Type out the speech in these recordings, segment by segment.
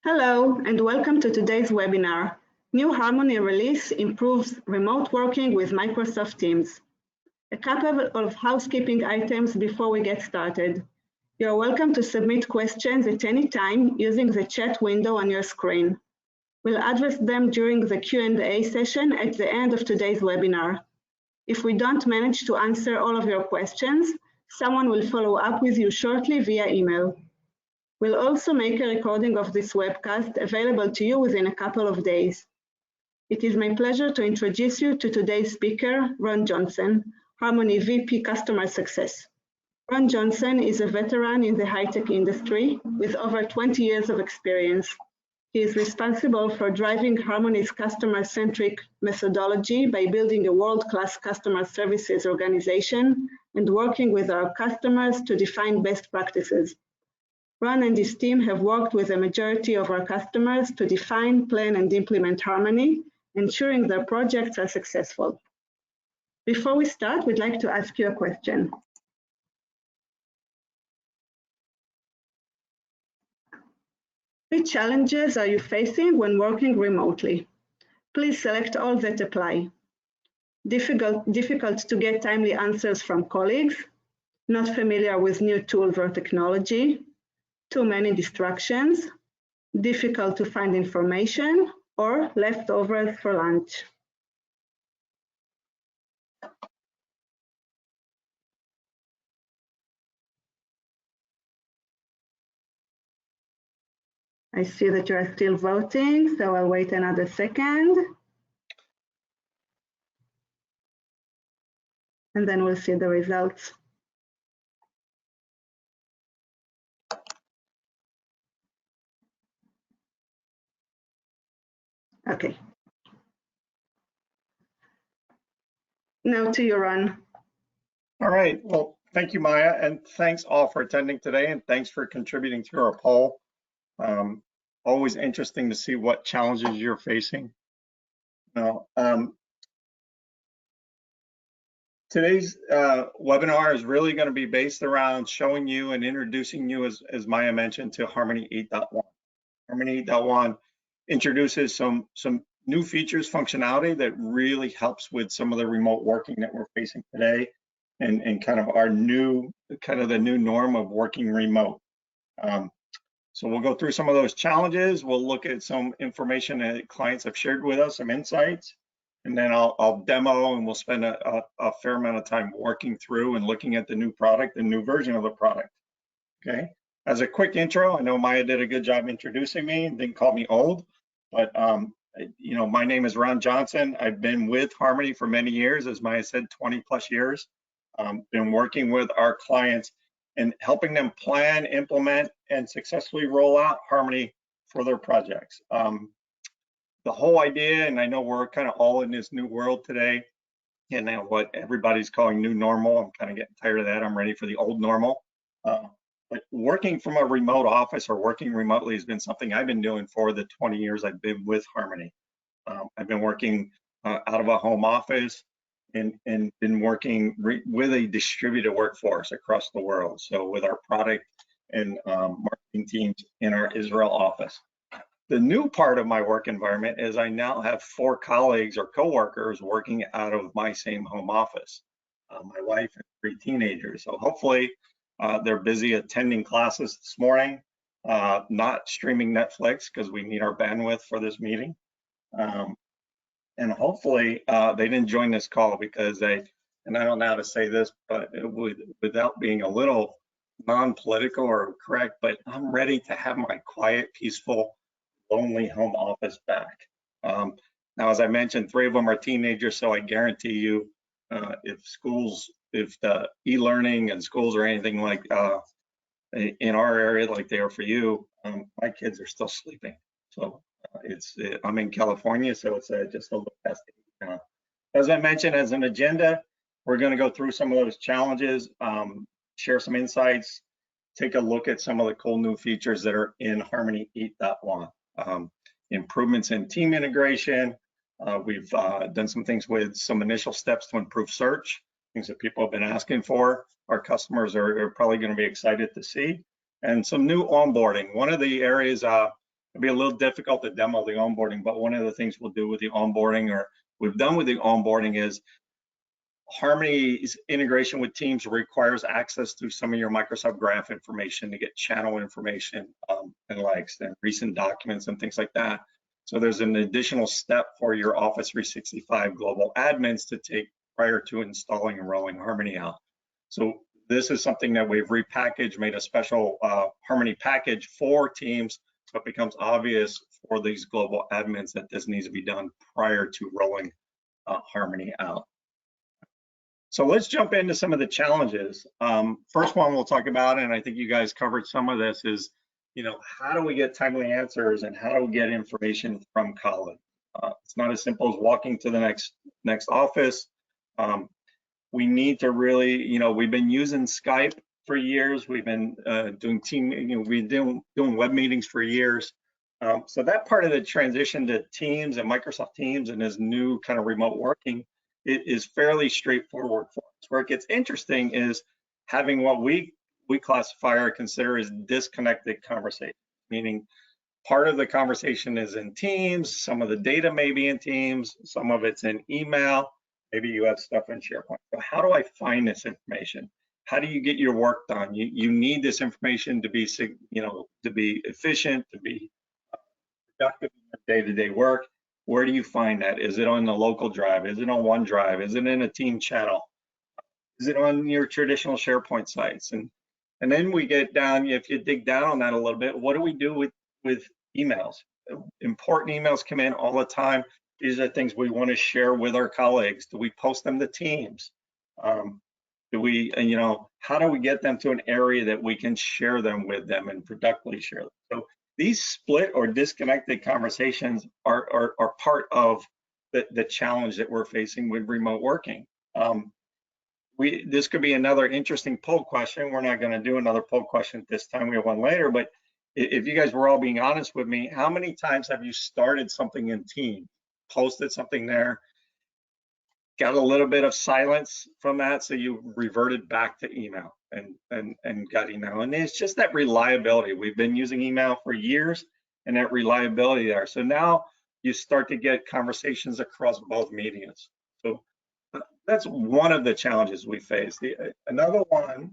Hello, and welcome to today's webinar. New Harmony release improves remote working with Microsoft Teams. A couple of housekeeping items before we get started. You're welcome to submit questions at any time using the chat window on your screen. We'll address them during the Q&A session at the end of today's webinar. If we don't manage to answer all of your questions, someone will follow up with you shortly via email. We'll also make a recording of this webcast available to you within a couple of days. It is my pleasure to introduce you to today's speaker, Ron Johnson, Harmony VP Customer Success. Ron Johnson is a veteran in the high-tech industry with over 20 years of experience. He is responsible for driving Harmony's customer-centric methodology by building a world-class customer services organization and working with our customers to define best practices. Ron and his team have worked with a majority of our customers to define, plan, and implement Harmony, ensuring their projects are successful. Before we start, we'd like to ask you a question. Which challenges are you facing when working remotely? Please select all that apply. Difficult to get timely answers from colleagues, not familiar with new tools or technology, too many distractions, difficult to find information, or leftovers for lunch. I see that you are still voting, so I'll wait another second. And then we'll see the results. Okay. Now to you, Ron. All right. Well, thank you, Maya, and thanks all for attending today, and thanks for contributing to our poll. Always interesting to see what challenges you're facing. Now, today's webinar is really going to be based around showing you and introducing you, as Maya mentioned, to Harmony 8.1. Harmony 8.1 introduces some new features, functionality that really helps with some of the remote working that we're facing today, and kind of our new, the new norm of working remote. So we'll go through some of those challenges. We'll look at some information that clients have shared with us, some insights, and then I'll demo, and we'll spend a fair amount of time working through and looking at the new product, the new version of the product. Okay. As a quick intro, I know Maya did a good job introducing me and didn't call me old, but you know, my name is Ron Johnson. I've been with Harmony for many years, as Maya said, 20 plus years. Been working with our clients and helping them plan, implement, and successfully roll out Harmony for their projects. The whole idea, and I know we're kind of all in this new world today, and now what everybody's calling new normal. I'm kind of getting tired of that. I'm ready for the old normal. But working from a remote office or working remotely has been something I've been doing for the 20 years I've been with Harmony. I've been working out of a home office and been working with a distributed workforce across the world. So with our product and marketing teams in our Israel office. The new part of my work environment is I now have 4 colleagues or coworkers working out of my same home office. My wife and 3 teenagers. So hopefully they're busy attending classes this morning, not streaming Netflix because we need our bandwidth for this meeting. And hopefully they didn't join this call because and I don't know how to say this, but without being a little non-political or correct, but I'm ready to have my quiet, peaceful, lonely home office back. Now, as I mentioned, 3 of them are teenagers, so I guarantee you, if the e-learning and schools are anything like in our area like they are for you, my kids are still sleeping. So I'm in California, so it's just a little past 8 now. As I mentioned, as an agenda, we're going to go through some of those challenges, share some insights, take a look at some of the cool new features that are in Harmony 8.1. Improvements in team integration. We've done some things with some initial steps to improve search, things that people have been asking for. Our customers are probably going to be excited to see. And some new onboarding. One of the areas It'll be a little difficult to demo the onboarding, but one of the things we'll do with the onboarding, or we've done with the onboarding, is Harmony's integration with Teams requires access to some of your Microsoft Graph information to get channel information and likes and recent documents and things like that. So there's an additional step for your Office 365 global admins to take prior to installing and rolling Harmony out. So this is something that we've repackaged, made a special Harmony package for Teams, so it becomes obvious for these global admins that this needs to be done prior to rolling Harmony out. So let's jump into some of the challenges. First one we'll talk about, and I think you guys covered some of this, is, how do we get timely answers and how do we get information from colleagues? It's not as simple as walking to the next office. We need to really, we've been using Skype for years. We've been doing we've been doing web meetings for years. So that part of the transition to Teams and Microsoft Teams and this new kind of remote working, it is fairly straightforward for us. Where it gets interesting is having what we classify or consider as disconnected conversation, meaning part of the conversation is in Teams, some of the data may be in Teams, some of it's in email, maybe you have stuff in SharePoint. So how do I find this information? How do you get your work done? You need this information to be, to be efficient, to be productive in your day-to-day work. Where do you find that? Is it on the local drive? Is it on OneDrive? Is it in a team channel? Is it on your traditional SharePoint sites? And then we get down, if you dig down on that a little bit, what do we do with emails? Important emails come in all the time. These are things we want to share with our colleagues. Do we post them to Teams? Do we, how do we get them to an area that we can share them with them and productively share them? So these split or disconnected conversations are part of the challenge that we're facing with remote working. This could be another interesting poll question. We're not going to do another poll question this time. We have one later, but if you guys were all being honest with me, how many times have you started something in Teams, posted something there, got a little bit of silence from that, so you reverted back to email and got email? And it's just that reliability. We've been using email for years, and that reliability there. So now you start to get conversations across both mediums. So that's one of the challenges we face. Another one,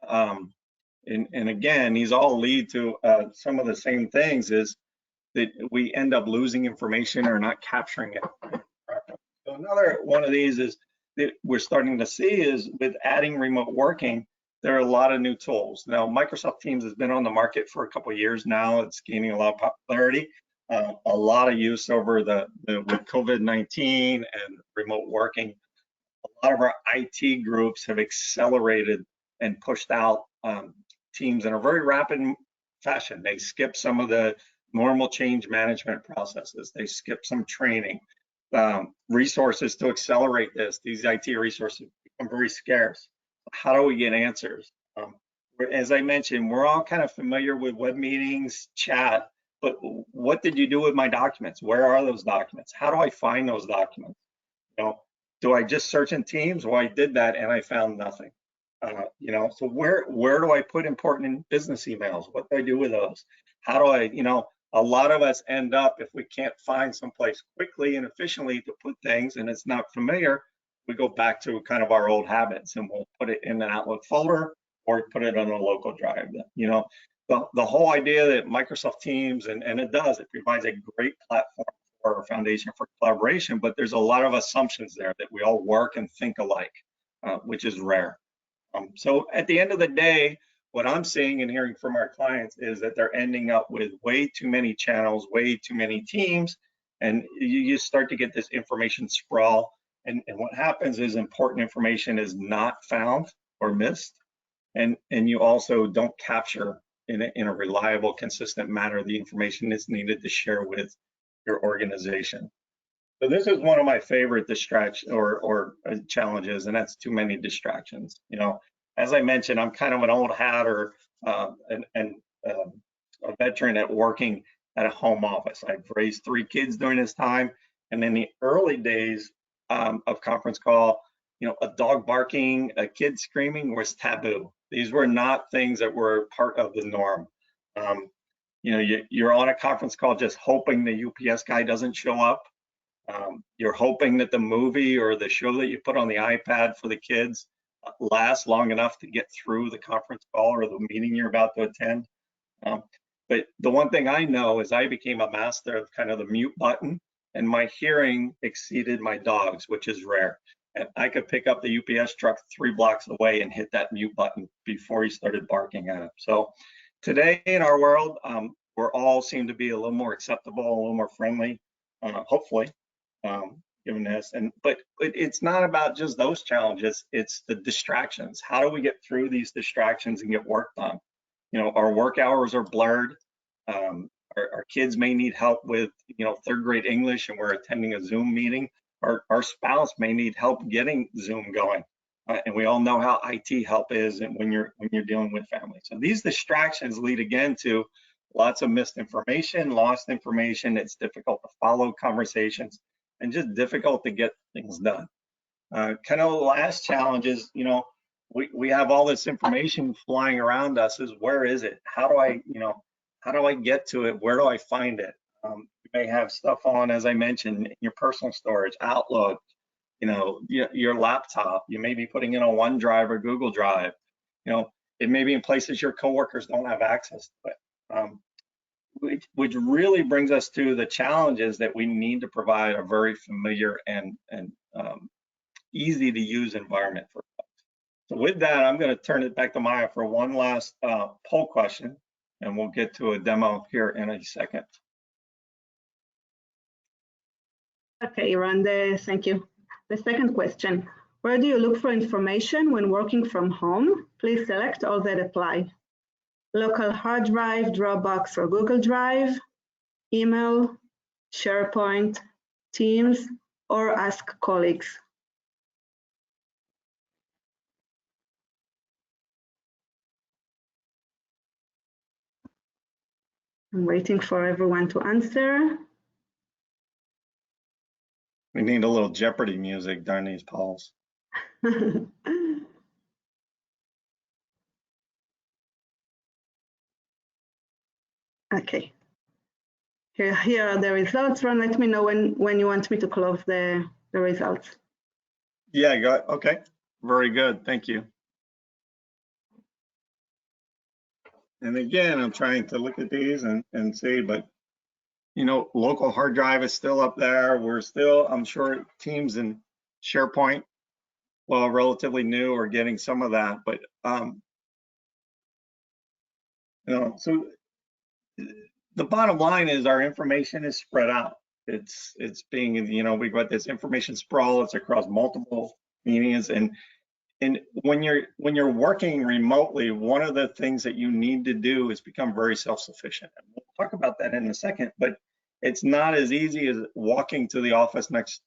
and again, these all lead to some of the same things, is that we end up losing information or not capturing it. So another one of these is that we're starting to see is with adding remote working, there are a lot of new tools. Now, Microsoft Teams has been on the market for a couple of years now. It's gaining a lot of popularity, a lot of use over with COVID-19 and remote working. A lot of our IT groups have accelerated and pushed out Teams in a very rapid fashion. They skip some of the normal change management processes. They skip some training. Resources to accelerate this. These IT resources become very scarce. How do we get answers? As I mentioned, we're all kind of familiar with web meetings, chat, but what did you do with my documents? Where are those documents? How do I find those documents? Do I just search in Teams? Well, I did that and I found nothing. So where do I put important business emails? What do I do with those? How do I, a lot of us end up, if we can't find someplace quickly and efficiently to put things and it's not familiar, we go back to kind of our old habits and we'll put it in an Outlook folder or put it on a local drive. The whole idea that Microsoft Teams, and it provides a great platform or foundation for collaboration, but there's a lot of assumptions there that we all work and think alike, which is rare. So at the end of the day, what I'm seeing and hearing from our clients is that they're ending up with way too many channels, way too many teams, and you start to get this information sprawl. And what happens is important information is not found or missed, and you also don't capture in a reliable, consistent manner the information that's needed to share with your organization. So this is one of my favorite distractions or challenges, and that's too many distractions. As I mentioned, I'm kind of an old hat or a veteran at working at a home office. I've raised 3 kids during this time, and in the early days of conference call, a dog barking, a kid screaming was taboo. These were not things that were part of the norm. you're on a conference call just hoping the UPS guy doesn't show up. You're hoping that the movie or the show that you put on the iPad for the kids lasts long enough to get through the conference call or the meeting you're about to attend. But the one thing I know is I became a master of kind of the mute button, and my hearing exceeded my dog's, which is rare. And I could pick up the UPS truck 3 blocks away and hit that mute button before he started barking at him. So today in our world, we're all seem to be a little more acceptable, a little more friendly, hopefully, given this. But it's not about just those challenges, it's the distractions. How do we get through these distractions and get work done? Our work hours are blurred. Our kids may need help with, 3rd grade English and we're attending a Zoom meeting. Our spouse may need help getting Zoom going. And we all know how IT help is and when you're dealing with family. So these distractions lead again to lots of missed information, lost information. It's difficult to follow conversations and just difficult to get things done. Kind of the last challenge is, we have all this information flying around us. Is where is it? How do I get to it? Where do I find it? You may have stuff on, as I mentioned, in your personal storage, Outlook, your laptop. You may be putting in a OneDrive or Google Drive. It may be in places your coworkers don't have access to it. Which really brings us to the challenges that we need to provide a very familiar and easy to use environment for folks. So with that, I'm going to turn it back to Maya for one last poll question, and we'll get to a demo here in a second. Okay, Ron, thank you. The second question, where do you look for information when working from home? Please select all that apply. Local hard drive, Dropbox or Google Drive, email, SharePoint, Teams, or ask colleagues. I'm waiting for everyone to answer. We need a little Jeopardy music during these polls. Okay. Here are the results. Ron, let me know when you want me to close the results. Yeah, okay. Very good. Thank you. And again, I'm trying to look at these and see, but local hard drive is still up there. We're still, I'm sure, Teams and SharePoint, well, relatively new, or getting some of that, but so the bottom line is our information is spread out. It's being, we've got this information sprawl. It's across multiple meetings, and when you're working remotely, one of the things that you need to do is become very self-sufficient. And we'll talk about that in a second, but it's not as easy as walking to the office next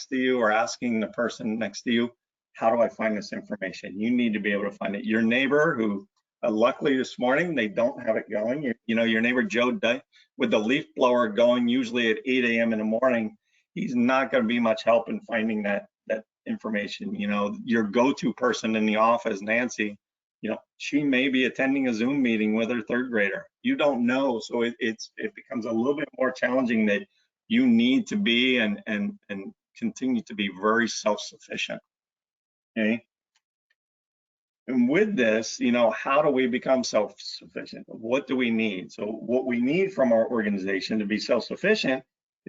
to you or asking the person next to you, how do I find this information? You need to be able to find it. Your neighbor who, luckily this morning, they don't have it going. Your neighbor Joe with the leaf blower going usually at 8 a.m. in the morning, he's not going to be much help in finding that information. Your go-to person in the office, Nancy, she may be attending a Zoom meeting with her 3rd grader. You don't know, so it becomes a little bit more challenging that you need to be and continue to be very self-sufficient. Okay. And with this, how do we become self-sufficient? What do we need? So what we need from our organization to be self-sufficient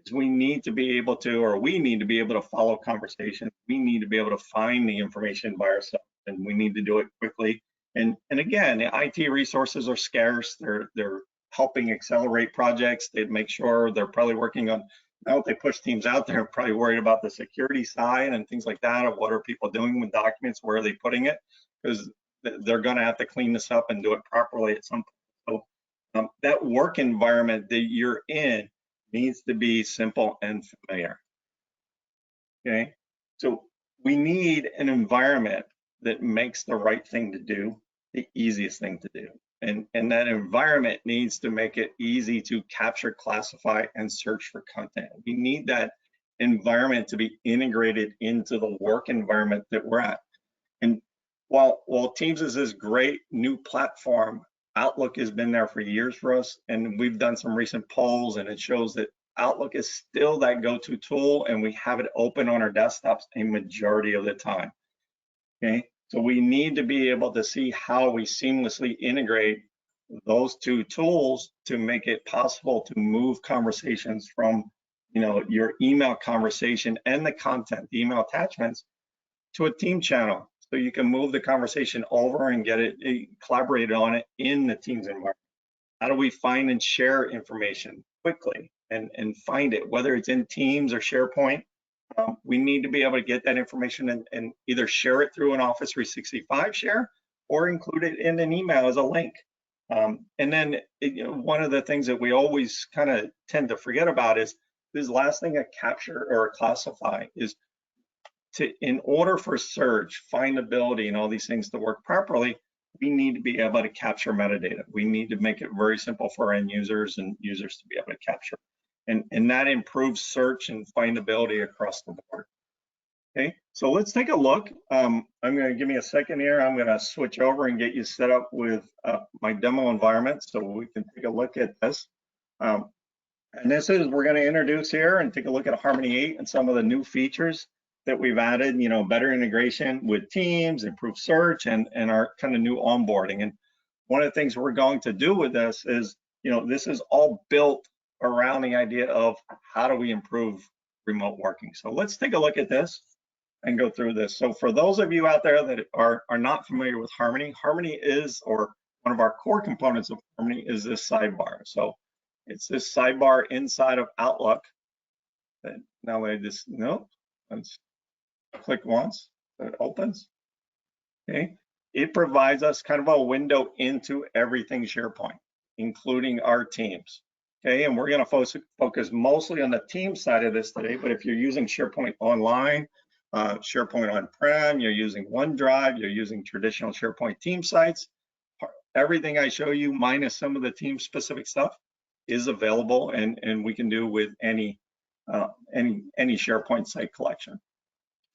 is we need to be able to follow conversations. We need to be able to find the information by ourselves, and we need to do it quickly. And again, the IT resources are scarce. They're helping accelerate projects. They make sure they're probably working on, now they push teams out there, probably worried about the security side and things like that, of what are people doing with documents, where are they putting it? Because they're going to have to clean this up and do it properly at some point. So that work environment that you're in needs to be simple and familiar. Okay, so we need an environment that makes the right thing to do the easiest thing to do, and that environment needs to make it easy to capture, classify, and search for content. We need that environment to be integrated into the work environment that we're at. And while Teams is this great new platform, Outlook has been there for years for us, and we've done some recent polls, and it shows that Outlook is still that go-to tool, and we have it open on our desktops a majority of the time. Okay, so we need to be able to see how we seamlessly integrate those two tools to make it possible to move conversations from, your email conversation and the content, the email attachments, to a team channel. So you can move the conversation over and get it collaborated on it in the Teams environment. How do we find and share information quickly and find it, whether it's in Teams or SharePoint? We need to be able to get that information and either share it through an Office 365 share or include it in an email as a link. And then one of the things that we always kind of tend to forget about is this last thing, a capture or a classify, is in order for search, findability, and all these things to work properly, we need to be able to capture metadata. We need to make it very simple for end users and users to be able to capture. And that improves search and findability across the board. Okay, so let's take a look. I'm going to give me a second here. I'm going to switch over and get you set up with my demo environment so we can take a look at this. And this is, we're going to introduce here and take a look at Harmony 8 and some of the new features that we've added, better integration with Teams, improved search, and our kind of new onboarding. And one of the things we're going to do with this is, this is all built around the idea of how do we improve remote working. So let's take a look at this and go through this. So for those of you out there that are not familiar with Harmony, Harmony is, or one of our core components of Harmony is this sidebar. So it's this sidebar inside of Outlook. That now I just, let's click once, so it opens. Okay, it provides us kind of a window into everything SharePoint, including our teams. Okay, and we're going to focus mostly on the team side of this today, but if you're using SharePoint Online, SharePoint on-prem, you're using OneDrive, you're using traditional SharePoint team sites, everything I show you, minus some of the team specific stuff, is available, and we can do with any SharePoint site collection.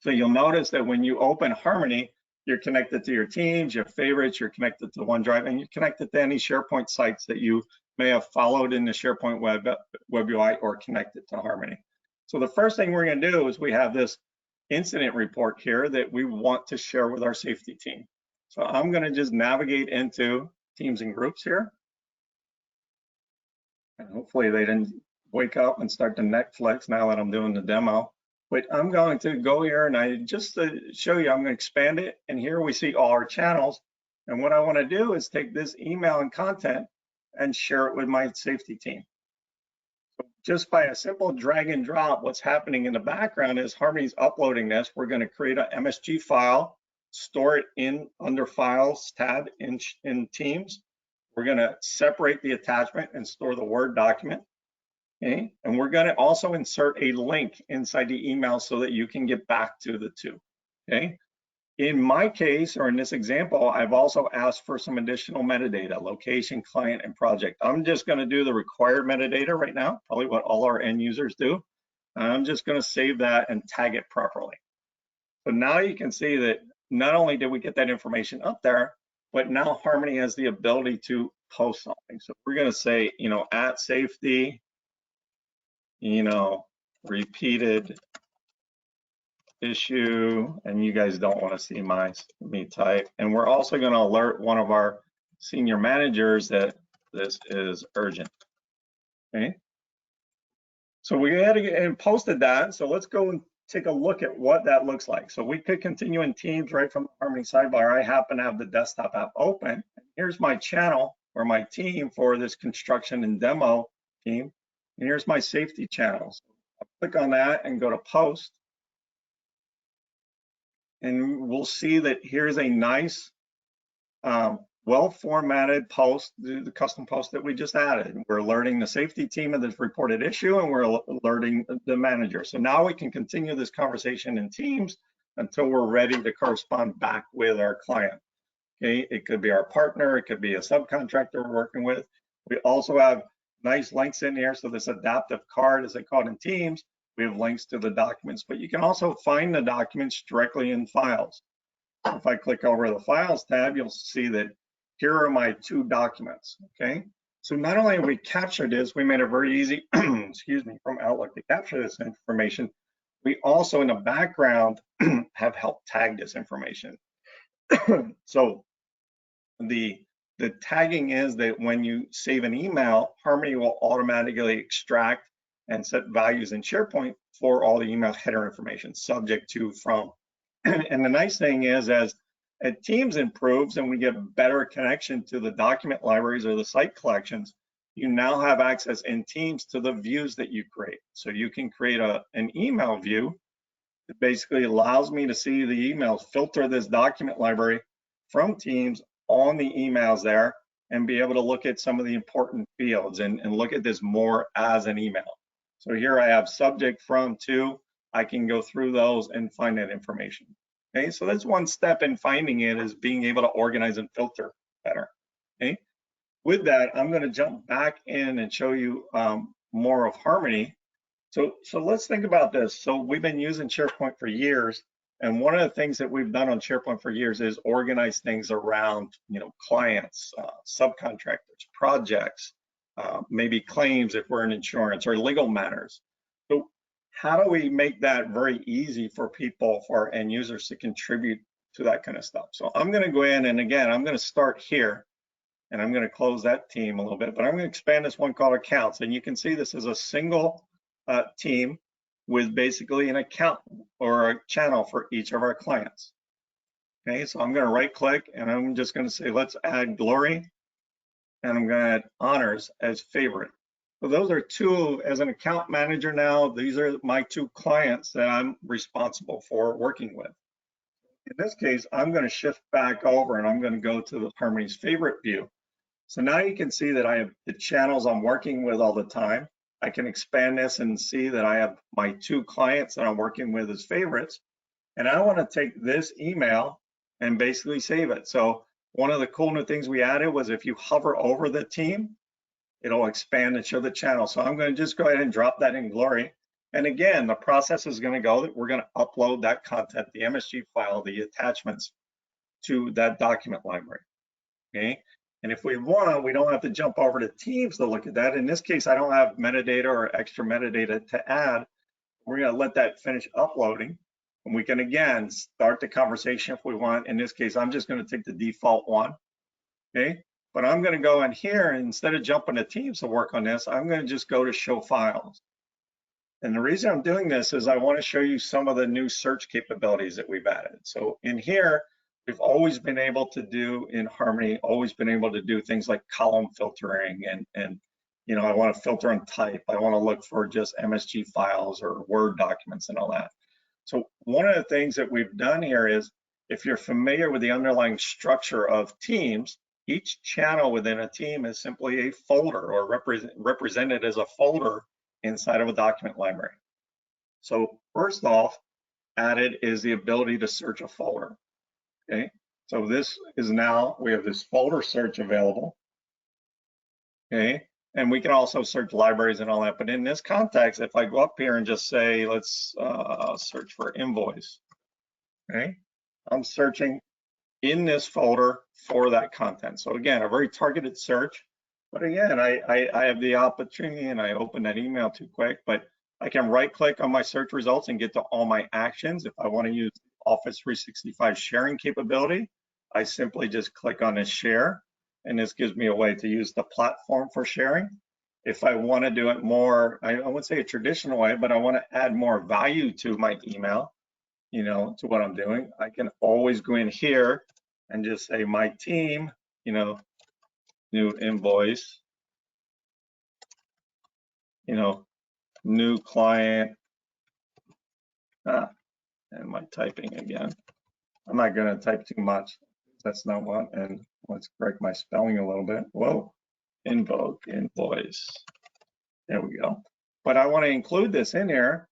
So you'll notice that when you open Harmony, you're connected to your teams, your favorites, you're connected to OneDrive, and you're connected to any SharePoint sites that you may have followed in the SharePoint web UI or connected to Harmony. So the first thing we're going to do is we have this incident report here that we want to share with our safety team. So I'm going to just navigate into teams and groups here. And hopefully they didn't wake up and start to Netflix now that I'm doing the demo. But I'm going to go here and just to show you, I'm going to expand it. And here we see all our channels. And what I want to do is take this email and content and share it with my safety team. So just by a simple drag and drop, what's happening in the background is Harmony's uploading this. We're going to create an MSG file, store it in under Files tab in Teams. We're going to separate the attachment and store the Word document. Okay, and we're going to also insert a link inside the email so that you can get back to the two. Okay, in my case, or in this example, I've also asked for some additional metadata, location, client, and project. I'm just going to do the required metadata right now, probably what all our end users do. I'm just going to save that and tag it properly. So now you can see that not only did we get that information up there, but now Harmony has the ability to post something. So we're going to say, at safety, repeated issue, and you guys don't want to see me type. And we're also going to alert one of our senior managers that this is urgent. Okay. So we had to get and posted that. So let's go and take a look at what that looks like. So we could continue in Teams right from the Harmony sidebar. I happen to have the desktop app open. Here's my channel or my team for this construction and demo team. And here's my safety channels. I'll click on that and go to post. And we'll see that here's a nice, well-formatted post, the custom post that we just added. We're alerting the safety team of this reported issue, and we're alerting the manager. So now we can continue this conversation in Teams until we're ready to correspond back with our client. Okay, it could be our partner, it could be a subcontractor we're working with. We also have nice links in here. So this adaptive card, as they call it in Teams, we have links to the documents, but you can also find the documents directly in Files. If I click over the Files tab, you'll see that here are my 2 documents, okay? So not only have we captured this, we made it very easy, excuse me, from Outlook to capture this information, we also in the background have helped tag this information. So the tagging is that when you save an email, Harmony will automatically extract and set values in SharePoint for all the email header information, subject to, from. And the nice thing is, as Teams improves and we get better connection to the document libraries or the site collections, you now have access in Teams to the views that you create. So you can create an email view that basically allows me to see the emails, filter this document library from Teams on the emails there, and be able to look at some of the important fields and look at this more as an email. So here I have subject, from, to. I can go through those and find that information. Okay, so that's one step in finding it, is being able to organize and filter better. Okay, with that, I'm going to jump back in and show you more of Harmony. So let's think about this. So we've been using SharePoint for years, and one of the things that we've done on SharePoint for years is organize things around, clients, subcontractors, projects, maybe claims if we're in insurance, or legal matters. So how do we make that very easy for people, for our end users, to contribute to that kind of stuff? So I'm going to go in, and again, I'm going to start here, and I'm going to close that team a little bit, but I'm going to expand this one called accounts. And you can see this is a single team with basically an account or a channel for each of our clients. Okay, so I'm going to right click, and I'm just going to say, let's add Glory, and I'm going to add Honors as favorite. So those are 2, as an account manager now, these are my 2 clients that I'm responsible for working with. In this case, I'm going to shift back over, and I'm going to go to the Harmony's favorite view. So now you can see that I have the channels I'm working with all the time. I can expand this and see that I have my 2 clients that I'm working with as favorites. And I want to take this email and basically save it. So one of the cool new things we added was, if you hover over the team, it'll expand and show the channel. So I'm going to just go ahead and drop that in Glory. And again, the process is going to go that we're going to upload that content, the MSG file, the attachments, to that document library. Okay. And if we want, we don't have to jump over to Teams to look at that. In this case, I don't have metadata or extra metadata to add. We're going to let that finish uploading. And we can, again, start the conversation if we want. In this case, I'm just going to take the default one. Okay. But I'm going to go in here, and instead of jumping to Teams to work on this, I'm going to just go to Show Files. And the reason I'm doing this is I want to show you some of the new search capabilities that we've added. So in here, we've always been able to do, in Harmony, always been able to do things like column filtering, and I want to filter and type. I want to look for just MSG files or Word documents and all that. So one of the things that we've done here is, if you're familiar with the underlying structure of teams, each channel within a team is simply a folder, or represented as a folder inside of a document library. So first off, added is the ability to search a folder. Okay, so this is now, we have this folder search available. Okay, and we can also search libraries and all that. But in this context, if I go up here and just say, let's search for invoice. Okay, I'm searching in this folder for that content. So again, a very targeted search. But again, I have the opportunity, and I open that email too quick, but I can right click on my search results and get to all my actions. If I want to use Office 365 sharing capability, I simply just click on this share, and this gives me a way to use the platform for sharing. If I want to do it more, I wouldn't say a traditional way, but I want to add more value to my email, to what I'm doing, I can always go in here and just say my team, new invoice, new client, and my typing again. I'm not going to type too much. That's not what, and let's correct my spelling a little bit. Whoa, invoice. There we go. But I want to include this in here.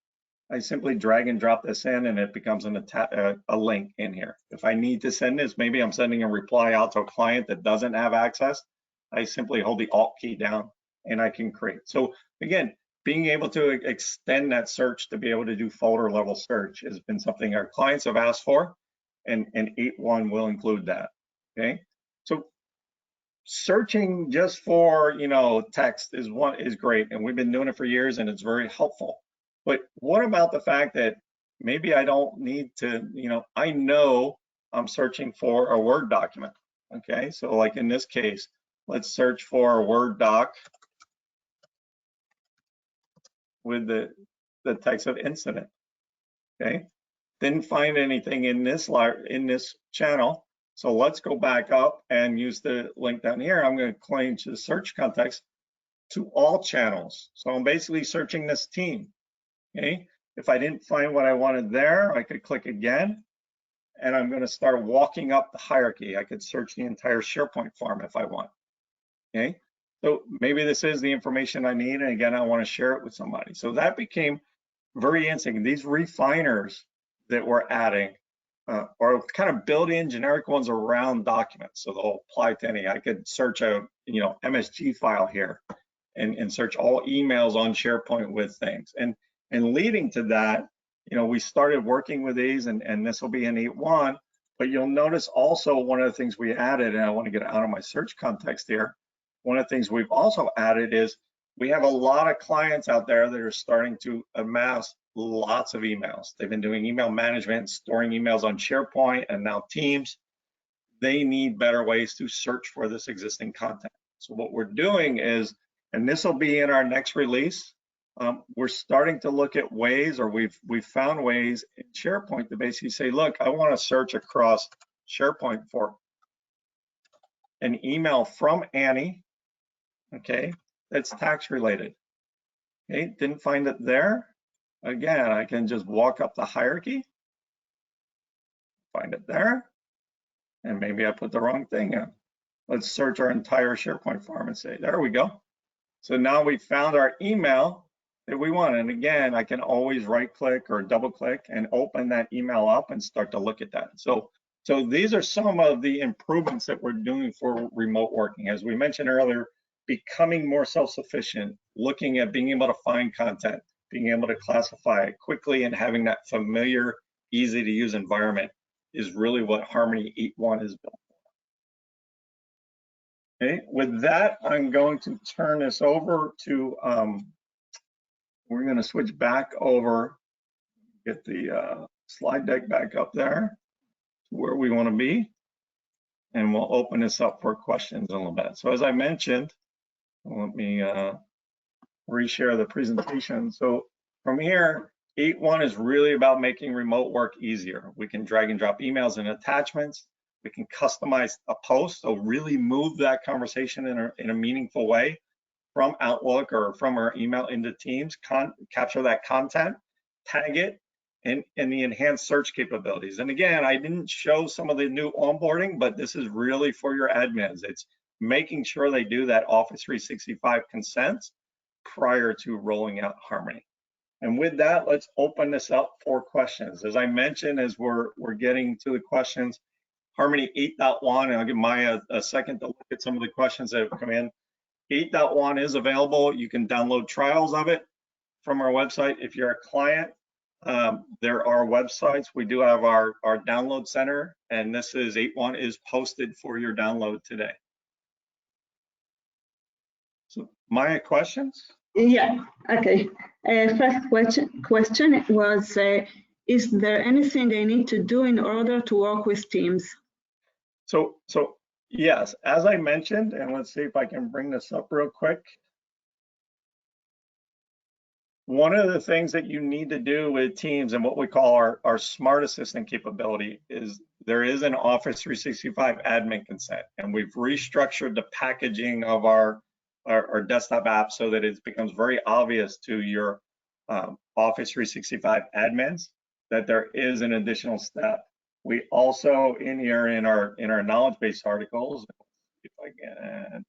I simply drag and drop this in, and it becomes a link in here. If I need to send this, maybe I'm sending a reply out to a client that doesn't have access, I simply hold the Alt key down and I can create. So again, being able to extend that search to be able to do folder level search has been something our clients have asked for, and 8.1 will include that. Okay, so searching just for, text is great, and we've been doing it for years, and it's very helpful. But what about the fact that maybe I don't need to, I know I'm searching for a Word document. Okay, so like in this case, let's search for a Word doc with the text of incident. Okay, didn't find anything in this channel. So let's go back up and use the link down here. I'm going to change the search context to all channels. So I'm basically searching this team. Okay, if I didn't find what I wanted there, I could click again, and I'm going to start walking up the hierarchy. I could search the entire SharePoint farm if I want. Okay, so maybe this is the information I need, and again, I want to share it with somebody. So that became very interesting. These refiners that we're adding are kind of built-in generic ones around documents, so they'll apply to any. I could search a MSG file here and search all emails on SharePoint with things. And leading to that, we started working with these, and this will be in 8.1. But you'll notice also one of the things we added, and I want to get out of my search context here. One of the things we've also added is we have a lot of clients out there that are starting to amass lots of emails. They've been doing email management, storing emails on SharePoint and now Teams. They need better ways to search for this existing content. So what we're doing is, and this will be in our next release, we're starting to look at ways, or we've found ways in SharePoint to basically say, look, I want to search across SharePoint for an email from Annie, okay, that's tax related. Okay, didn't find it there. Again, I can just walk up the hierarchy, find it there, and maybe I put the wrong thing in. Let's search our entire SharePoint farm and say, there we go. So now we found our email that we want. And again, I can always right click or double click and open that email up and start to look at that. So these are some of the improvements that we're doing for remote working. As we mentioned earlier, becoming more self-sufficient, looking at being able to find content, being able to classify it quickly, and having that familiar, easy to use environment is really what Harmony 8.1 is built for. Okay, with that, I'm going to turn this over to, we're going to switch back over, get the slide deck back up there to where we want to be, and we'll open this up for questions in a little bit. So as I mentioned, let me reshare the presentation. So from here, 8.1 is really about making remote work easier. We can drag and drop emails and attachments. We can customize a post, so really move that conversation in a meaningful way from Outlook or from our email into Teams, capture that content, tag it, and the enhanced search capabilities. And again, I didn't show some of the new onboarding, but this is really for your admins. It's making sure they do that Office 365 consents prior to rolling out Harmony. And with that, let's open this up for questions. As I mentioned, as we're getting to the questions, Harmony 8.1, and I'll give Maya a second to look at some of the questions that have come in. 8.1 is available. You can download trials of it from our website. If you're a client, there are websites. We do have our download center, and this is 8.1 is posted for your download today. So, Maya, questions? Yeah, okay. First question was, is there anything I need to do in order to work with Teams? So yes, as I mentioned, and let's see if I can bring this up real quick. One of the things that you need to do with Teams and what we call our Smart Assistant capability is there is an Office 365 admin consent, and we've restructured the packaging of our desktop app so that it becomes very obvious to your Office 365 admins that there is an additional step. We also in here in our knowledge base articles, if I can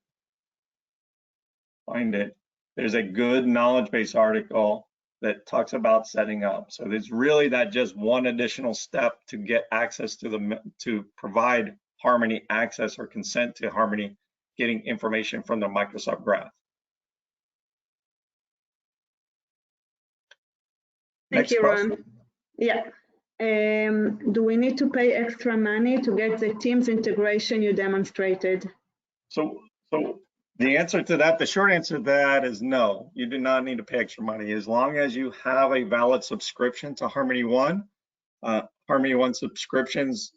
find it, there's a good knowledge base article that talks about setting up. So there's really that just one additional step to get access to provide Harmony access or consent to Harmony getting information from the Microsoft Graph. Thank you, Ron. Yeah. Do we need to pay extra money to get the Teams integration you demonstrated? So So the answer to that, the short answer to that is no, you do not need to pay extra money. As long as you have a valid subscription to Harmony One, Harmony One subscriptions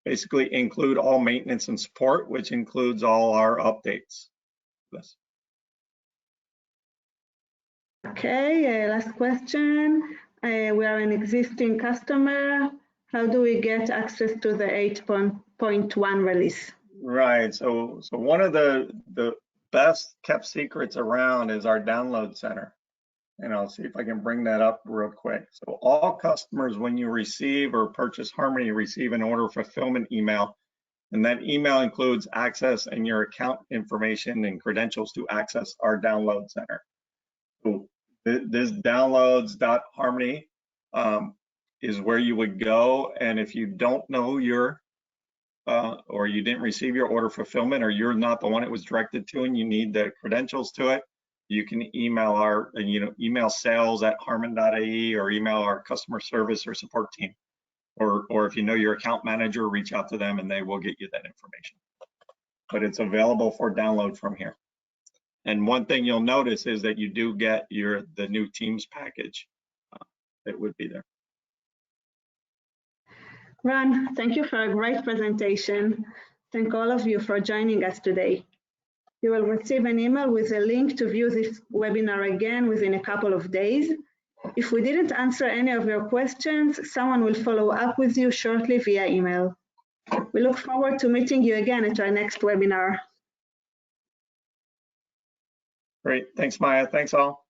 basically include all maintenance and support, which includes all our updates. Yes. Okay, last question. We are an existing customer. How do we get access to the 8.1 release? Right. So one of the best kept secrets around is our download center. And I'll see if I can bring that up real quick. So all customers, when you receive or purchase Harmony, receive an order fulfillment email. And that email includes access and your account information and credentials to access our download center. So this downloads.harmony is where you would go. And if you don't know your or you didn't receive your order fulfillment, or you're not the one it was directed to and you need the credentials to it, you can email our, email sales@harmon.ae or email our customer service or support team. Or if you know your account manager, reach out to them and they will get you that information. But it's available for download from here. And one thing you'll notice is that you do get the new Teams package. It would be there. Ron, thank you for a great presentation. Thank all of you for joining us today. You will receive an email with a link to view this webinar again within a couple of days. If we didn't answer any of your questions, someone will follow up with you shortly via email. We look forward to meeting you again at our next webinar. Great. Thanks, Maya. Thanks all.